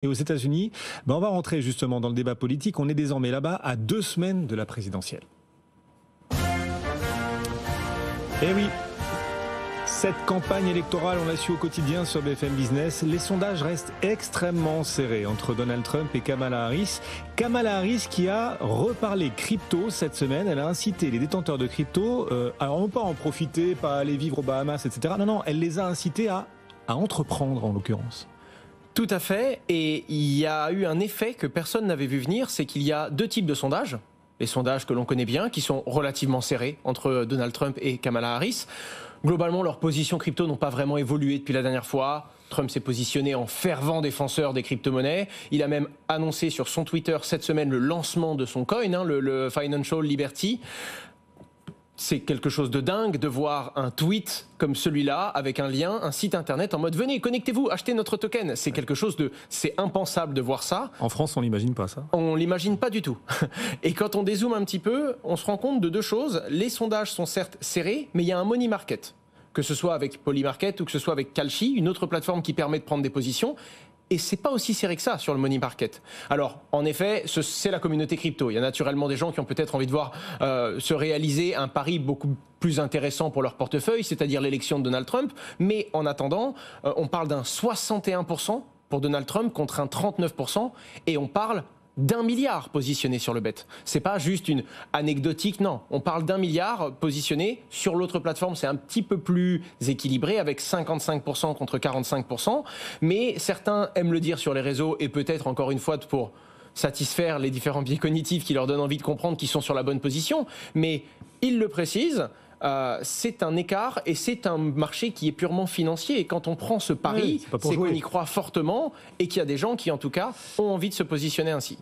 Et aux États-Unis, on va rentrer justement dans le débat politique. On est désormais là-bas à 2 semaines de la présidentielle. Et oui, cette campagne électorale, on l'a su au quotidien sur BFM Business, les sondages restent extrêmement serrés entre Donald Trump et Kamala Harris. Kamala Harris qui a reparlé crypto cette semaine, elle a incité les détenteurs de crypto à non pas en profiter, pas aller vivre aux Bahamas, etc. Non, elle les a incités à entreprendre en l'occurrence. Tout à fait, et il y a eu un effet que personne n'avait vu venir, c'est qu'il y a deux types de sondages. Les sondages que l'on connaît bien, qui sont relativement serrés entre Donald Trump et Kamala Harris. Globalement, leurs positions crypto n'ont pas vraiment évolué depuis la dernière fois. Trump s'est positionné en fervent défenseur des crypto-monnaies. Il a même annoncé sur son Twitter cette semaine le lancement de son coin, le Financial Liberty. C'est quelque chose de dingue de voir un tweet comme celui-là avec un lien, un site internet en mode venez, connectez-vous, achetez notre token. C'est quelque chose c'est impensable de voir ça. En France, on n'imagine pas ça. On l'imagine pas du tout. Et quand on dézoome un petit peu, on se rend compte de deux choses. Les sondages sont certes serrés, mais il y a un money market. Que ce soit avec Polymarket ou que ce soit avec Kalshi, une autre plateforme qui permet de prendre des positions. Et c'est pas aussi serré que ça sur le money market. Alors, en effet, c'est la communauté crypto. Il y a naturellement des gens qui ont peut-être envie de voir se réaliser un pari beaucoup plus intéressant pour leur portefeuille, c'est-à-dire l'élection de Donald Trump. Mais en attendant, on parle d'un 61% pour Donald Trump contre un 39%, et on parle d'1 milliard positionné sur le bet. C'est pas juste une anecdotique, non. On parle d'1 milliard positionné. Sur l'autre plateforme, c'est un petit peu plus équilibré avec 55% contre 45%. Mais certains aiment le dire sur les réseaux et peut-être encore une fois pour satisfaire les différents biais cognitifs qui leur donnent envie de comprendre qu'ils sont sur la bonne position. Mais ils le précisent. C'est un écart et c'est un marché qui est purement financier. Et quand on prend ce pari, c'est qu'on y croit fortement et qu'il y a des gens qui, en tout cas, ont envie de se positionner ainsi.